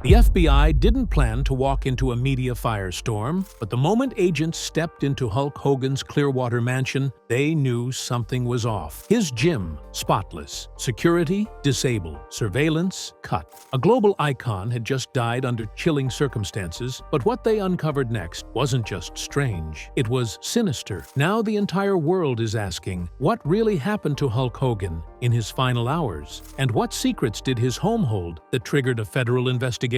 The FBI didn't plan to walk into a media firestorm, but the moment agents stepped into Hulk Hogan's Clearwater mansion, they knew something was off. His gym, spotless. Security, disabled. Surveillance, cut. A global icon had just died under chilling circumstances, but what they uncovered next wasn't just strange. It was sinister. Now the entire world is asking, what really happened to Hulk Hogan in his final hours? And what secrets did his home hold that triggered a federal investigation?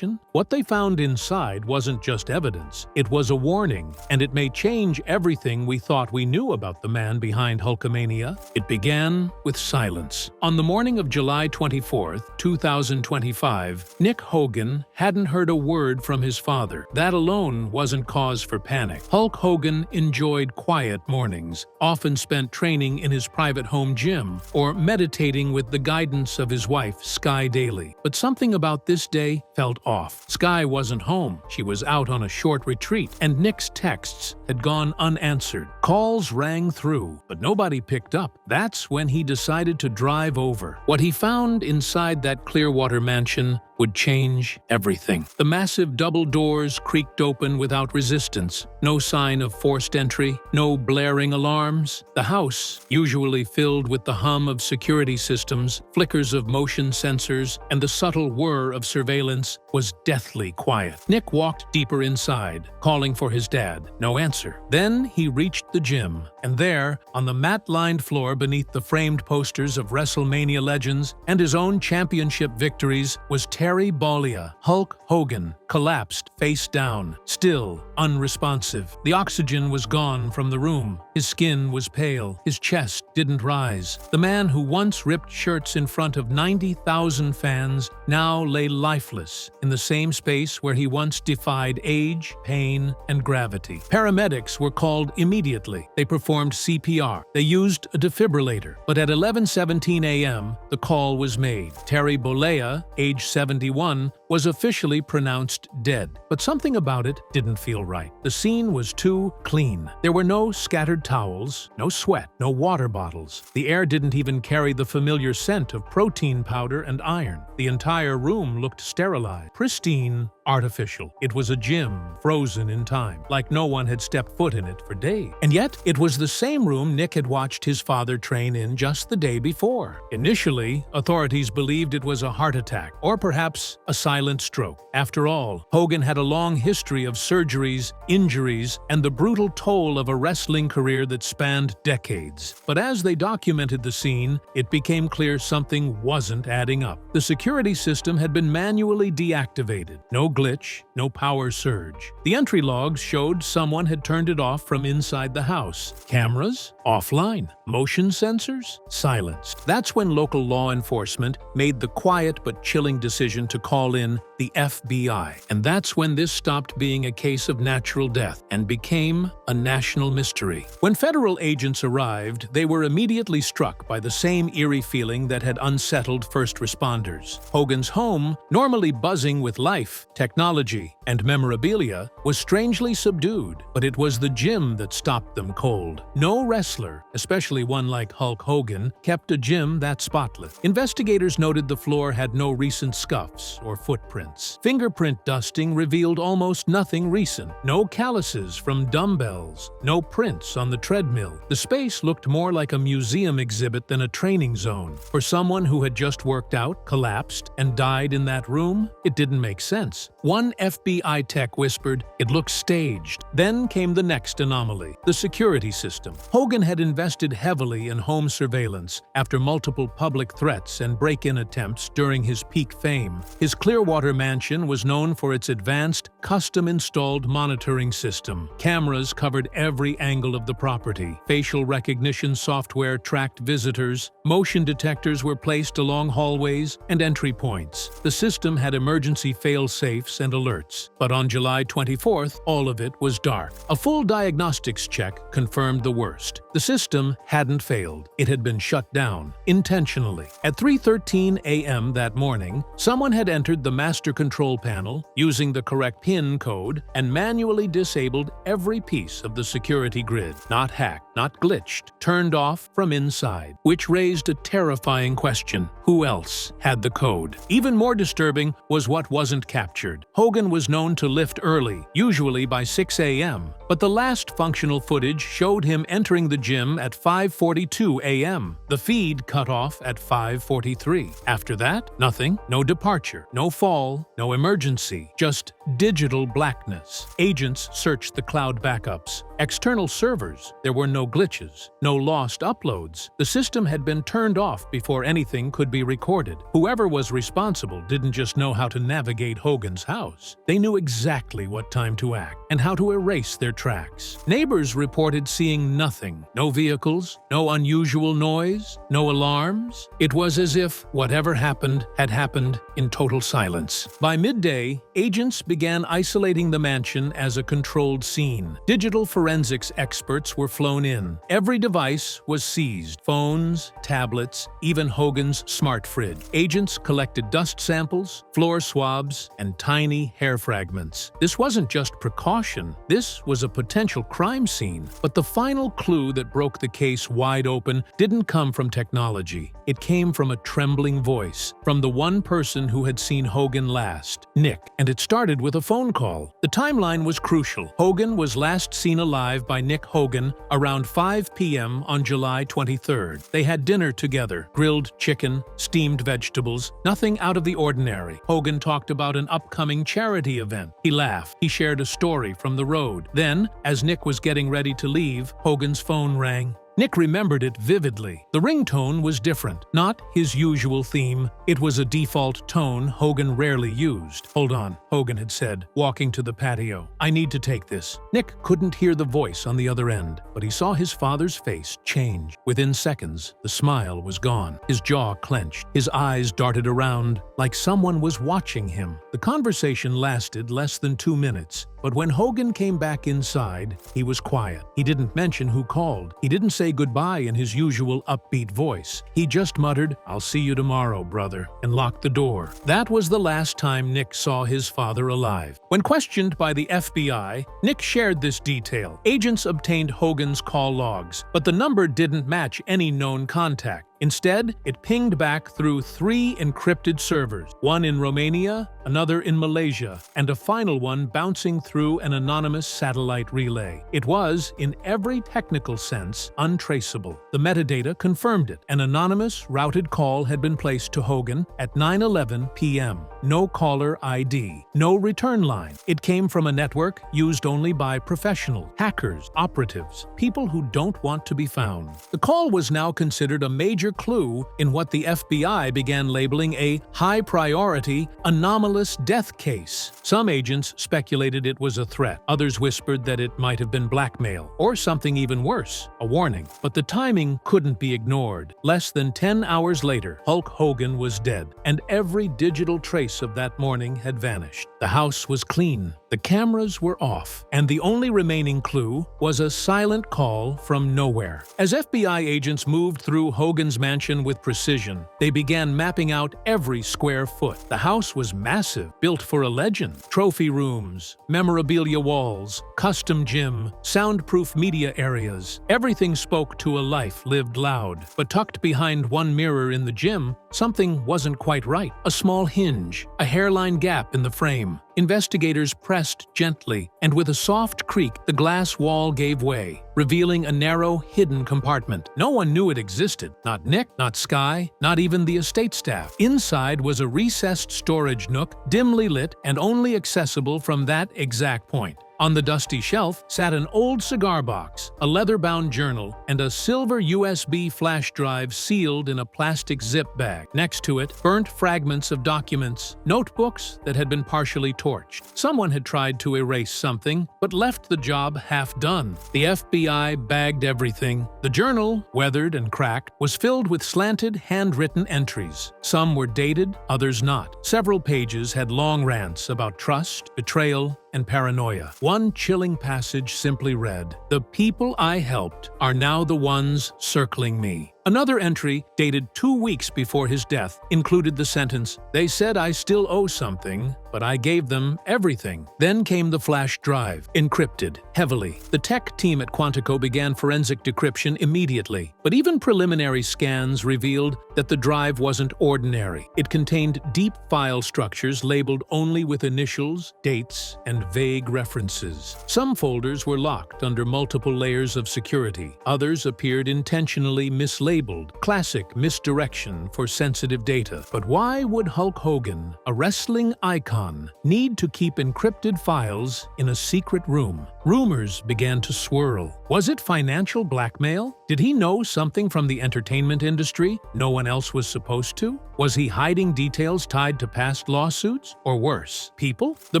What they found inside wasn't just evidence. It was a warning, and it may change everything we thought we knew about the man behind Hulkamania. It began with silence. On the morning of July 24, 2025, Nick Hogan hadn't heard a word from his father. That alone wasn't cause for panic. Hulk Hogan enjoyed quiet mornings, often spent training in his private home gym or meditating with the guidance of his wife, Sky Daly. But something about this day felt off. Sky wasn't home. She was out on a short retreat, and Nick's texts had gone unanswered. Calls rang through, but nobody picked up. That's when he decided to drive over. What he found inside that Clearwater mansion would change everything. The massive double doors creaked open without resistance. No sign of forced entry, no blaring alarms. The house, usually filled with the hum of security systems, flickers of motion sensors, and the subtle whir of surveillance, was deathly quiet. Nick walked deeper inside, calling for his dad. No answer. Then he reached the gym, and there, on the mat-lined floor beneath the framed posters of WrestleMania legends and his own championship victories, was Terry Bollea. Hulk Hogan, collapsed face down, still unresponsive. The oxygen was gone from the room. His skin was pale. His chest didn't rise. The man who once ripped shirts in front of 90,000 fans now lay lifeless in the same space where he once defied age, pain, and gravity. Paramedics were called immediately. They performed CPR. They used a defibrillator. But at 11:17 a.m., the call was made. Terry Bollea, age 71, was officially pronounced dead. But something about it didn't feel right. The scene was too clean. There were no scattered towels, no sweat, no water bottles. The air didn't even carry the familiar scent of protein powder and iron. The entire room looked sterilized, pristine, artificial. It was a gym, frozen in time, like no one had stepped foot in it for days. And yet, it was the same room Nick had watched his father train in just the day before. Initially, authorities believed it was a heart attack, or perhaps a silent stroke. After all, Hogan had a long history of surgeries, injuries, and the brutal toll of a wrestling career that spanned decades. But as they documented the scene, it became clear something wasn't adding up. The security system had been manually deactivated. No glitch, no power surge. The entry logs showed someone had turned it off from inside the house. Cameras? Offline. Motion sensors? Silenced. That's when local law enforcement made the quiet but chilling decision to call in the FBI. And that's when this stopped being a case of natural death and became a national mystery. When federal agents arrived, they were immediately struck by the same eerie feeling that had unsettled first responders. Hogan's home, normally buzzing with life, technology, and memorabilia, was strangely subdued, but it was the gym that stopped them cold. No wrestler, especially one like Hulk Hogan, kept a gym that spotless. Investigators noted the floor had no recent scuffs or footprints. Fingerprint dusting revealed almost nothing recent. No calluses from dumbbells, no prints on the treadmill. The space looked more like a museum exhibit than a training zone. For someone who had just worked out, collapsed, and died in that room, it didn't make sense. One FBI tech whispered, "It looks staged." Then came the next anomaly, the security system. Hogan had invested heavily in home surveillance after multiple public threats and break-in attempts during his peak fame. His Clearwater mansion was known for its advanced, custom-installed monitoring system. Cameras covered every angle of the property. Facial recognition software tracked visitors. Motion detectors were placed along hallways and entry points. The system had emergency fail-safes and alerts. But on July 24th, all of it was dark. A full diagnostics check confirmed the worst. The system hadn't failed. It had been shut down, intentionally. At 3:13 a.m. that morning, someone had entered the master control panel using the correct PIN code and manually disabled every piece of the security grid. Not hacked, not glitched, turned off from inside, which raised a terrifying question. Who else had the code? Even more disturbing was what wasn't captured. Hogan was known to lift early, usually by 6 a.m., but the last functional footage showed him entering the gym at 5:42 a.m. The feed cut off at 5:43. After that, nothing, no departure, no fall, no emergency, just digital blackness. Agents searched the cloud backups, external servers. There were no glitches, no lost uploads. The system had been turned off before anything could be recorded. Whoever was responsible didn't just know how to navigate Hogan's house. They knew exactly what time to act and how to erase their tracks. Neighbors reported seeing nothing. No vehicles, no unusual noise, no alarms. It was as if whatever happened had happened in total silence. By midday, agents began isolating the mansion as a controlled scene. Digital forensics experts were flown in. Every device was seized. Phones, tablets, even Hogan's smart fridge. Agents collected dust samples, floor swabs, and tiny hair fragments. This wasn't just precaution. This was a potential crime scene. But the final clue that broke the case wide open didn't come from technology. It came from a trembling voice, from the one person who had seen Hogan last, Nick, and it started with a phone call. The timeline was crucial. Hogan was last seen alive by Nick Hogan around 5 p.m. on July 23rd. They had dinner together, grilled chicken, steamed vegetables, nothing out of the ordinary. Hogan talked about an upcoming charity event. He laughed. He shared a story from the road. Then, as Nick was getting ready to leave, Hogan's phone rang. Nick remembered it vividly. The ringtone was different, not his usual theme. It was a default tone Hogan rarely used. "Hold on," Hogan had said, walking to the patio. "I need to take this." Nick couldn't hear the voice on the other end, but he saw his father's face change. Within seconds, the smile was gone. His jaw clenched. His eyes darted around like someone was watching him. The conversation lasted less than 2 minutes. But when Hogan came back inside, he was quiet. He didn't mention who called. He didn't say goodbye in his usual upbeat voice. He just muttered, "I'll see you tomorrow, brother," and locked the door. That was the last time Nick saw his father alive. When questioned by the FBI, Nick shared this detail. Agents obtained Hogan's call logs, but the number didn't match any known contact. Instead, it pinged back through 3 encrypted servers, one in Romania, another in Malaysia, and a final one bouncing through an anonymous satellite relay. It was, in every technical sense, untraceable. The metadata confirmed it. An anonymous, routed call had been placed to Hogan at 9:11 p.m. No caller ID, no return line. It came from a network used only by professionals, hackers, operatives, people who don't want to be found. The call was now considered a major clue in what the FBI began labeling a high-priority, anomalous death case. Some agents speculated it was a threat. Others whispered that it might have been blackmail, or something even worse, a warning. But the timing couldn't be ignored. Less than 10 hours later, Hulk Hogan was dead, and every digital trace of that morning had vanished. The house was clean, the cameras were off, and the only remaining clue was a silent call from nowhere. As FBI agents moved through Hogan's mansion with precision, they began mapping out every square foot. The house was massive, built for a legend. Trophy rooms, memorabilia walls, custom gym, soundproof media areas. Everything spoke to a life lived loud. But tucked behind one mirror in the gym, something wasn't quite right. A small hinge, a hairline gap in the frame. Investigators pressed gently, and with a soft creak, the glass wall gave way, revealing a narrow, hidden compartment. No one knew it existed. Not Nick, not Sky, not even the estate staff. Inside was a recessed storage nook, dimly lit and only accessible from that exact point. On the dusty shelf sat an old cigar box, a leather-bound journal, and a silver USB flash drive sealed in a plastic zip bag. Next to it, burnt fragments of documents, notebooks that had been partially torched. Someone had tried to erase something, but left the job half done. The FBI bagged everything. The journal, weathered and cracked, was filled with slanted, handwritten entries. Some were dated, others not. Several pages had long rants about trust, betrayal, and paranoia. One chilling passage simply read, "The people I helped are now the ones circling me." Another entry, dated 2 weeks before his death, included the sentence, "They said I still owe something, but I gave them everything." Then came the flash drive, encrypted heavily. The tech team at Quantico began forensic decryption immediately, but even preliminary scans revealed that the drive wasn't ordinary. It contained deep file structures labeled only with initials, dates, and vague references. Some folders were locked under multiple layers of security. Others appeared intentionally mislabeled, classic misdirection for sensitive data. But why would Hulk Hogan, a wrestling icon, need to keep encrypted files in a secret room? Rumors began to swirl. Was it financial blackmail? Did he know something from the entertainment industry no one else was supposed to? Was he hiding details tied to past lawsuits? Or worse, people? The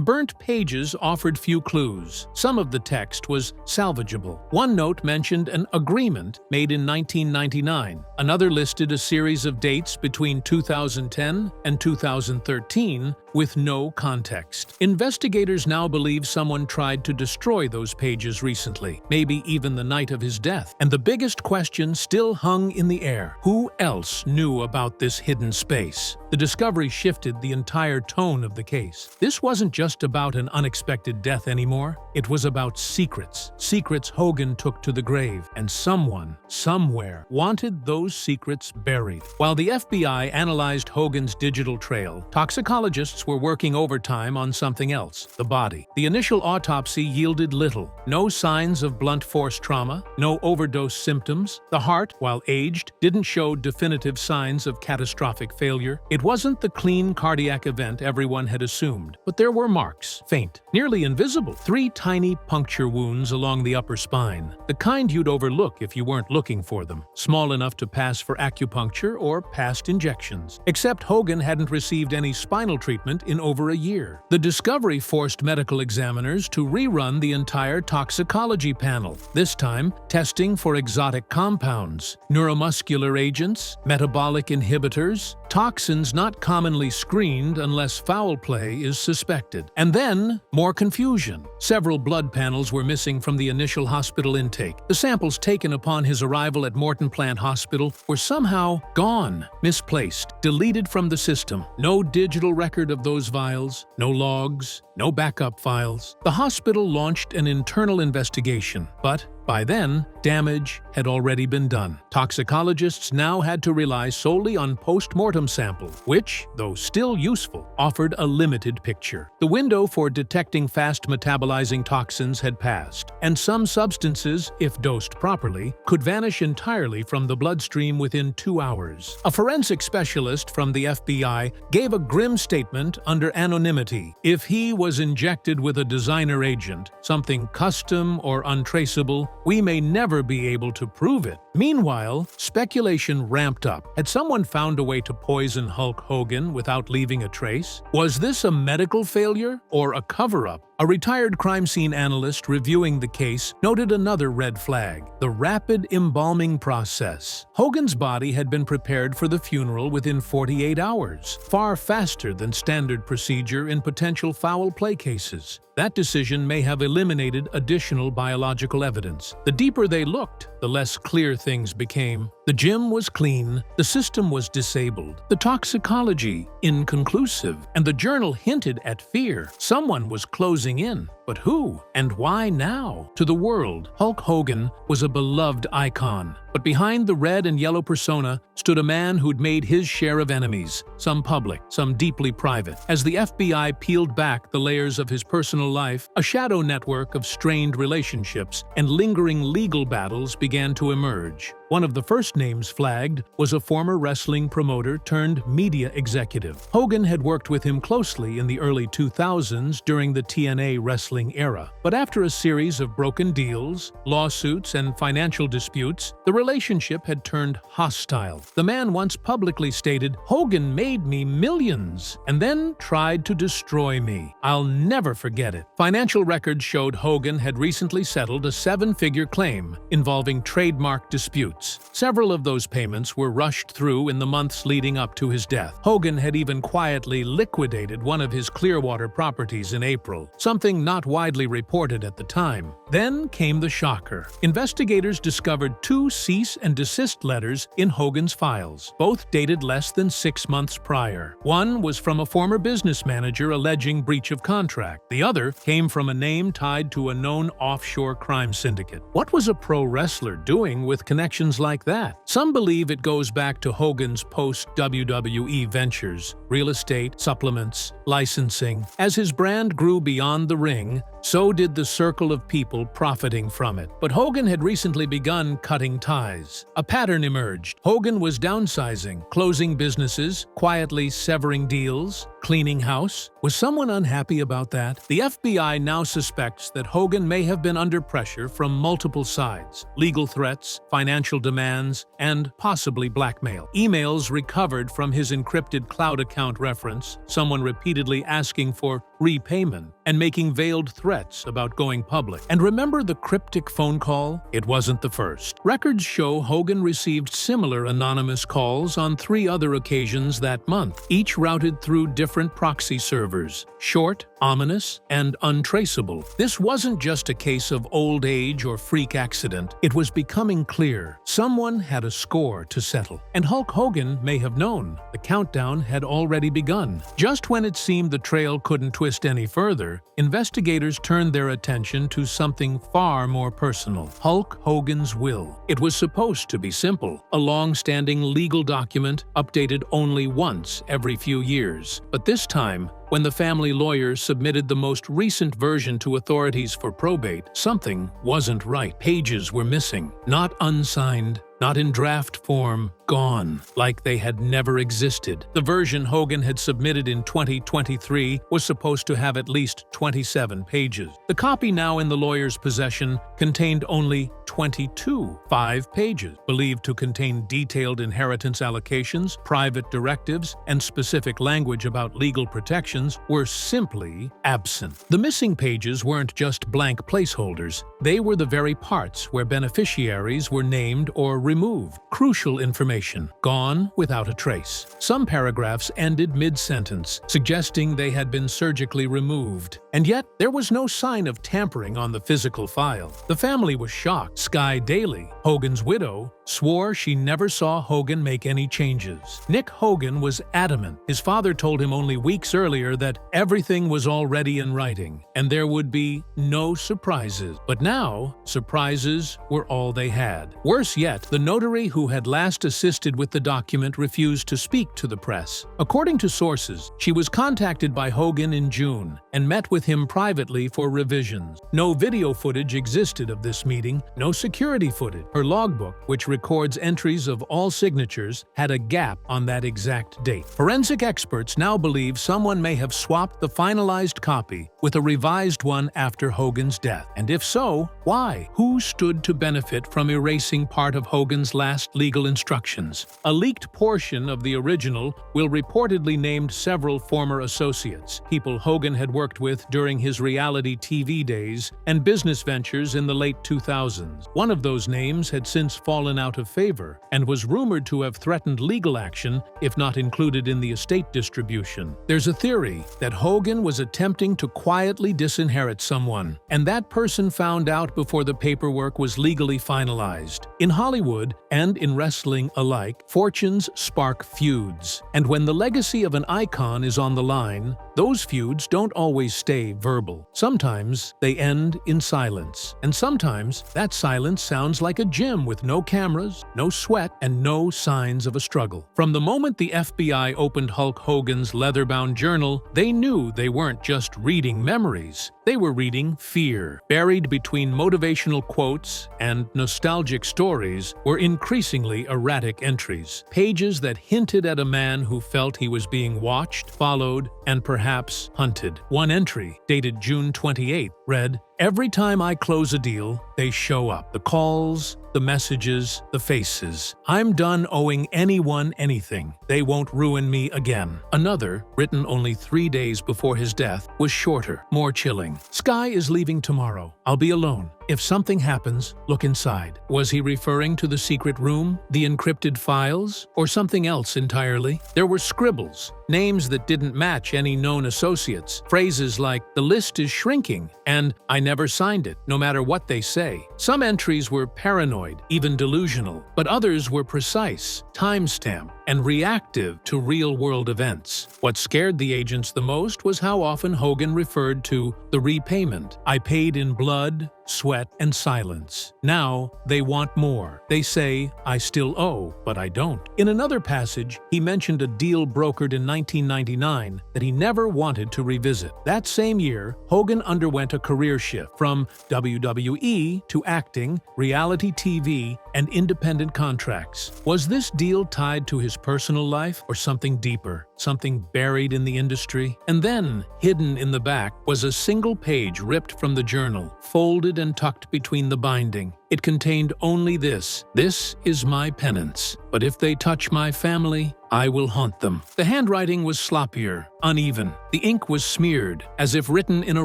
burnt pages offered few clues. Some of the text was salvageable. One note mentioned an agreement made in 1999. Another listed a series of dates between 2010 and 2013 with no context. Investigators now believe someone tried to destroy those pages recently, maybe even the night of his death. And the biggest question still hung in the air. Who else knew about this hidden space? The discovery shifted the entire tone of the case. This wasn't just about an unexpected death anymore. It was about secrets. Secrets Hogan took to the grave, and someone, somewhere, wanted those secrets buried. While the FBI analyzed Hogan's digital trail, toxicologists were working overtime on something else, the body. The initial autopsy yielded little. No signs of blunt force trauma, no overdose symptoms. The heart, while aged, didn't show definitive signs of catastrophic failure. It wasn't the clean cardiac event everyone had assumed, but there were marks, faint, nearly invisible. 3 tiny puncture wounds along the upper spine, the kind you'd overlook if you weren't looking for them, small enough to pass for acupuncture or past injections. Except Hogan hadn't received any spinal treatment in over a year. The discovery forced medical examiners to rerun the entire toxicology panel, this time testing for exotic compounds, neuromuscular agents, metabolic inhibitors, toxins not commonly screened unless foul play is suspected. And then, more confusion. Several blood panels were missing from the initial hospital intake. The samples taken upon his arrival at Morton Plant Hospital were somehow gone, misplaced, deleted from the system. No digital record of those vials, no logs, no backup files. The hospital launched an internal investigation, but by then, damage had already been done. Toxicologists now had to rely solely on post-mortem samples, which, though still useful, offered a limited picture. The window for detecting fast-metabolizing toxins had passed, and some substances, if dosed properly, could vanish entirely from the bloodstream within 2 hours. A forensic specialist from the FBI gave a grim statement under anonymity. If he was injected with a designer agent, something custom or untraceable, we may never be able to prove it. Meanwhile, speculation ramped up. Had someone found a way to poison Hulk Hogan without leaving a trace? Was this a medical failure or a cover-up? A retired crime scene analyst reviewing the case noted another red flag: the rapid embalming process. Hogan's body had been prepared for the funeral within 48 hours, far faster than standard procedure in potential foul play cases. That decision may have eliminated additional biological evidence. The deeper they looked, the less clear things became. The gym was clean, the system was disabled, the toxicology inconclusive, and the journal hinted at fear. Someone was closing in. But who? And why now? To the world, Hulk Hogan was a beloved icon. But behind the red and yellow persona stood a man who'd made his share of enemies, some public, some deeply private. As the FBI peeled back the layers of his personal life, a shadow network of strained relationships and lingering legal battles began to emerge. One of the first names flagged was a former wrestling promoter turned media executive. Hogan had worked with him closely in the early 2000s during the TNA wrestling era. But after a series of broken deals, lawsuits, and financial disputes, the relationship had turned hostile. The man once publicly stated, "Hogan made me millions and then tried to destroy me. I'll never forget it." Financial records showed Hogan had recently settled a 7-figure claim involving trademark disputes. lawsuits. Several of those payments were rushed through in the months leading up to his death. Hogan had even quietly liquidated one of his Clearwater properties in April, something not widely reported at the time. Then came the shocker. Investigators discovered 2 cease and desist letters in Hogan's files, both dated less than 6 months prior. One was from a former business manager alleging breach of contract. The other came from a name tied to a known offshore crime syndicate. What was a pro wrestler doing with connections like that? Some believe it goes back to Hogan's post-WWE ventures, real estate, supplements, licensing. As his brand grew beyond the ring, so did the circle of people profiting from it. But Hogan had recently begun cutting ties. A pattern emerged. Hogan was downsizing, closing businesses, quietly severing deals, cleaning house. Was someone unhappy about that? The FBI now suspects that Hogan may have been under pressure from multiple sides: legal threats, financial demands, and possibly blackmail. Emails recovered from his encrypted cloud account reference someone repeatedly asking for repayment and making veiled threats about going public. And remember the cryptic phone call? It wasn't the first. Records show Hogan received similar anonymous calls on 3 other occasions that month, each routed through different proxy servers: short, ominous, and untraceable. This wasn't just a case of old age or freak accident. It was becoming clear someone had a score to settle. And Hulk Hogan may have known. The countdown had already begun. Just when it seemed the trail couldn't twist any further, investigators turned their attention to something far more personal: Hulk Hogan's will. It was supposed to be simple, a long-standing legal document updated only once every few years. But this time, when the family lawyers submitted the most recent version to authorities for probate, something wasn't right. Pages were missing, not unsigned, not in draft form, gone, like they had never existed. The version Hogan had submitted in 2023 was supposed to have at least 27 pages. The copy now in the lawyer's possession contained only 22, 5 pages, believed to contain detailed inheritance allocations, private directives, and specific language about legal protections, were simply absent. The missing pages weren't just blank placeholders. They were the very parts where beneficiaries were named or removed. Crucial information, gone without a trace. Some paragraphs ended mid-sentence, suggesting they had been surgically removed. And yet, there was no sign of tampering on the physical file. The family was shocked. Sky Daily, Hogan's widow, swore she never saw Hogan make any changes. Nick Hogan was adamant. His father told him only weeks earlier that everything was already in writing, and there would be no surprises. But now, surprises were all they had. Worse yet, the notary who had last assisted with the document refused to speak to the press. According to sources, she was contacted by Hogan in June and met with him privately for revisions. No video footage existed of this meeting, no security footage. Her logbook, which records entries of all signatures, had a gap on that exact date. Forensic experts now believe someone may have swapped the finalized copy with a revised one after Hogan's death. And if so, why? Who stood to benefit from erasing part of Hogan's last legal instructions? A leaked portion of the original will reportedly name several former associates, people Hogan had worked with during his reality TV days and business ventures in the late 2000s. One of those names had since fallen out of favor and was rumored to have threatened legal action if not included in the estate distribution. There's a theory that Hogan was attempting to quietly disinherit someone, and that person found out before the paperwork was legally finalized. In Hollywood and in wrestling alike, fortunes spark feuds, and when the legacy of an icon is on the line, those feuds don't always stay verbal. Sometimes they end in silence, and sometimes that silence sounds like a gym with no cameras, no sweat, and no signs of a struggle. From the moment the FBI opened Hulk Hogan's leather-bound journal, they knew they weren't just reading memories. They were reading fear. Buried between motivational quotes and nostalgic stories were increasingly erratic entries, pages that hinted at a man who felt he was being watched, followed, and perhaps hunted. One entry, dated June 28, read, "Every time I close a deal, they show up. The calls, the messages, the faces. I'm done owing anyone anything. They won't ruin me again." Another, written only 3 days before his death, was shorter, more chilling. "Sky is leaving tomorrow. I'll be alone. If something happens, look inside. Was he referring to the secret room, the encrypted files, or something else entirely? There were scribbles, names that didn't match any known associates, phrases like, "The list is shrinking," and "I never signed it," no matter what they say. Some entries were paranoid, even delusional, but others were precise, time-stamped, and reactive to real-world events. What scared the agents the most was how often Hogan referred to the repayment. "I paid in blood, sweat, and silence. Now they want more. They say, I still owe, but I don't." In another passage, he mentioned a deal brokered in 1999 that he never wanted to revisit. That same year, Hogan underwent a career shift from WWE to acting, reality TV, and independent contracts. Was this deal tied to his personal life or something deeper, something buried in the industry? And then, hidden in the back, was a single page ripped from the journal, folded and tucked between the binding. It contained only this: "This is my penance, but if they touch my family, I will haunt them." The handwriting was sloppier, uneven. The ink was smeared, as if written in a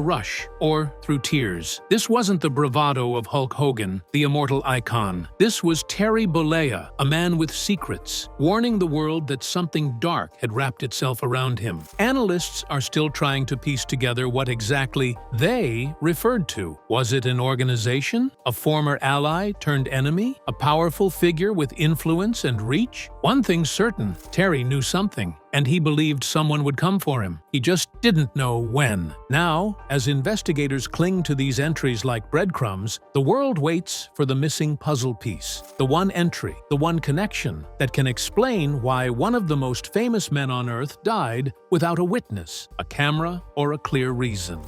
rush or through tears. This wasn't the bravado of Hulk Hogan, the immortal icon. This was Terry Bollea, a man with secrets, warning the world that something dark had wrapped itself around him. Analysts are still trying to piece together what exactly they referred to. Was it an organization? A former ally turned enemy? A powerful figure with influence and reach? One thing's certain, Terry knew something, and he believed someone would come for him. He just didn't know when. Now, as investigators cling to these entries like breadcrumbs, the world waits for the missing puzzle piece, the one entry, the one connection that can explain why one of the most famous men on Earth died without a witness, a camera, or a clear reason.